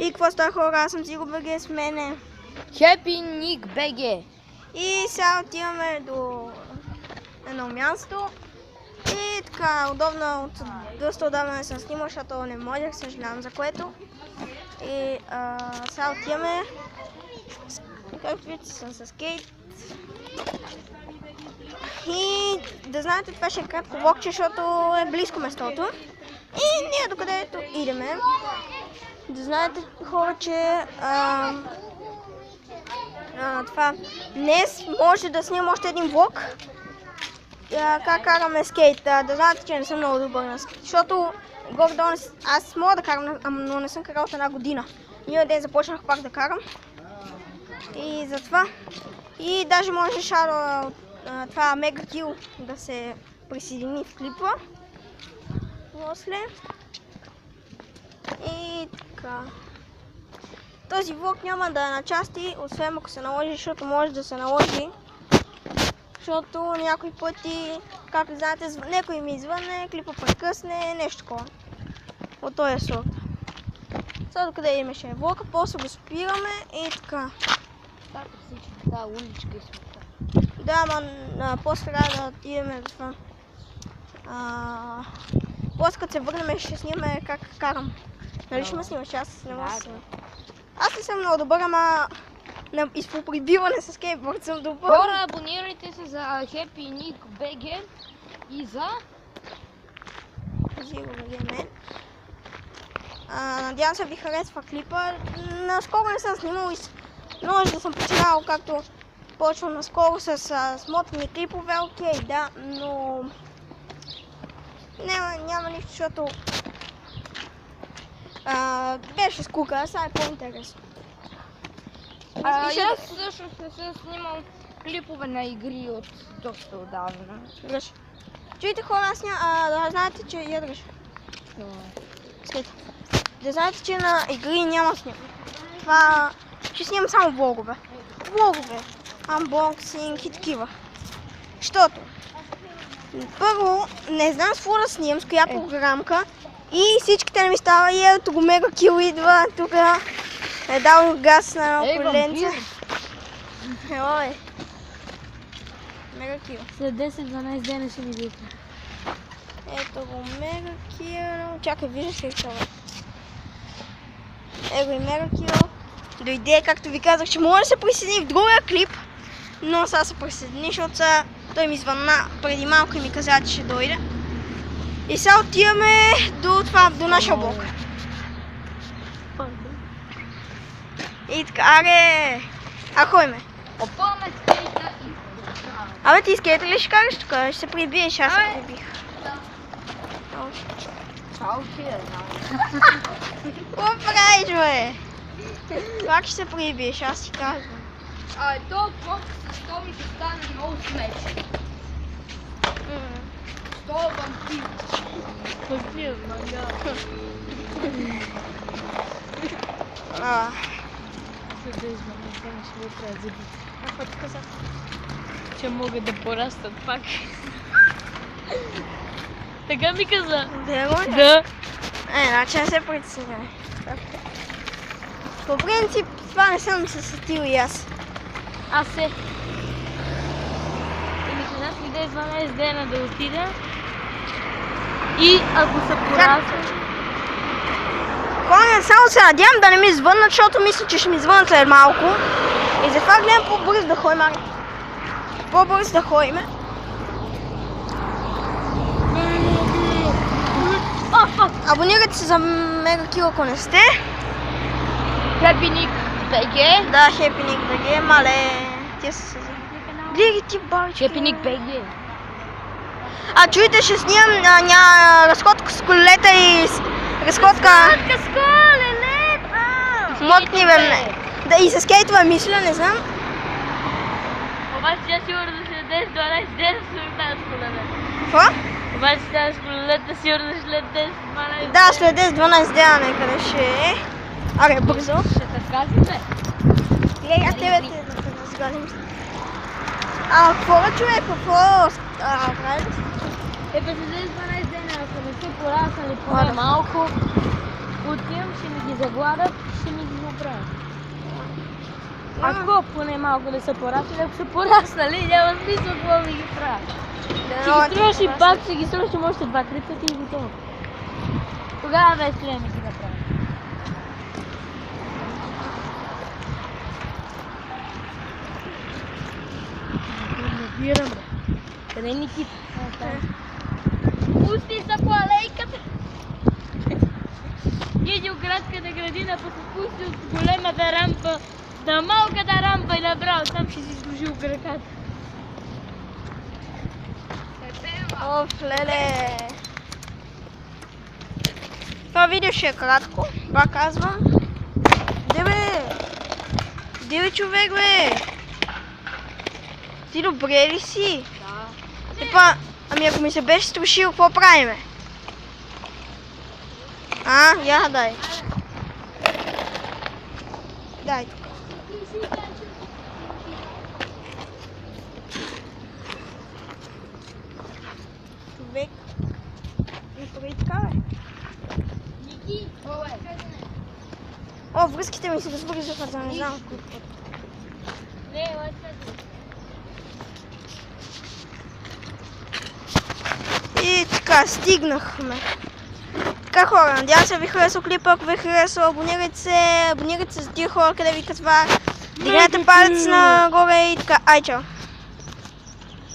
И какво става, хора? Аз съм Зиро БГ, с мене Happy Nick BG. И сега отиваме до едно място. И така, удобно, доста удобно не съм снимал, защото не можех, съжалявам за което. И сега отиваме, както видите, съм с Кейт. И да знаете, това ще е кратко влогче, защото е близко местото. И ние докъдето идеме. Да знаете, хора, че това днес може да снимам още един влог. Как караме скейт. Да знаете, че не съм много добър на скейт, защото горе-долу аз мога да карам, но не съм карал от една година. Миналия ден започнах пак да карам. И затова. И даже може Шаро, това Мега Кил, да се присъедини в клипа. После. И така. Този влог няма да е на части, освен ако се наложи, защото може да се наложи. Защото някои пъти, както знаете, някой ми извънне, клипа прекъсне, нещо такова. От този сорт. Сега докъде имаше влога, после го спираме и така. Так всички тази уличка и смета. Да, после трябва да отидем в това. После като се върнем ще снимаме как карам. Нали ще ме снимаш? Аз не мога да снимам. Аз не съм много добър, ама на изпоприбиване с скейтборд съм добър. Хора, абонирайте се за Happy Nick BG и за Зиро БГ мен. Надявам се ви харесва клипа. Наскоро не съм снимал и може да съм починал, както почвам наскоро с смотани клипове, окей, да, но няма нищо, защото беше скука, сега е по-интересно. Аз всъщност не съм снимал клипове на игри от доста отдавна. Дръж. Чуйте хора, аз да знаете, че я дръж. След. Да знаете, че на игри няма снимам. Това ще снимам само влогове. Влогове, анбоксинг и такива. Защото първо не знам с какво да снимам, с коя програмка. И всичките не ми става и ето го Мега Кил идва тук. Е дал газ на коленце. Ело бе. Мега Кил. След 10-12 дена ще ви видите. Ето го Мега Кил. Чакай, виждаш ли това? Ето и Мега Кил. Дойде, както ви казах, че може да се присъедини в другия клип. Но сега се присъедини, защото той ми звънна преди малко и ми каза, че ще дойде. И сега отиваме до нашия блок. И така, аре! Ходиме. Опълме скейта и... Абе, ти скейта ли ще караш тук? Ще се прибиеш, аз се прибих. Чао, ти е, Какво правиш, бе? Как ще се прибиеш, аз ти казвам. То влог с Томи ще стане много смешен. То вампир. Вампир, мага. След 10 дена ще ви трябва да забити. Какво ти казах? Че могат да порастат пак. Така ми каза. Да. Значи не се притесняй. По принцип, това не съм се сетил и аз. Аз се. И ми каза след 12 дена да отида. И ако се порастат... Само се надявам да не ми звъннат, защото мисля, че ще ми звъннат след малко. И затова гледам по-бързо да ходим. По-бързо да ходим. Абонирайте се за Мега Кил, ако не сте. Happy Nick BG. Да, Happy Nick BG, мале. Тия са се гледай ти бабички. Happy Nick BG. Чуйте, ще снимам разходка с колелета и разходка... с колелета! Мотни бе. Да, и с скейтова мисля, не знам. Обаче тя сигурно след 10-12 дена ще върна с колелета. Какво? Обаче тя с колелета сигурно след 10-12 дена. Да, след 10-12 дена някъде ще е. Аре, бързо. Ще те сгазим, бе. Гледай, а тебе да те разгадим. Какво бе, човек? Какво правите? Бе, след 10-12 дена, ако не се пораснали поне малко, Отивам, ще ми ги загладат, ще ми ги оправят. Ако поне малко да са пораснали, ако са пораснали, няма смисъл какво да ги правя. Ще ги струваш и пак, ще ги струваш още 2-3 пъти и готово. Тогава без време ги направя. Набирам, бе. Къде е Никита? Пусти се по алейката. Иди от градската градина, па се спусти от големата рампа до малката рампа и направо там ще си служил краката. Оф, леле. Това видео ще е кратко, пак казвам. Де бе? Де бе, човек, бе? Ти добре ли си? Да. Епа, ами ако ми се беше струшил, какво правиме? Я дай. Дай тук. Човек. Не прави така, бе. Ники, О, връзките ми се разбързаха, да не знам какво. не, лайка. И така, стигнахме. Така, хора, надявам се ви харесал клипа, ако ви харесал, абонирайте се с тия хора, къде ви казва. Дигнете палец нагоре и така, ай чао.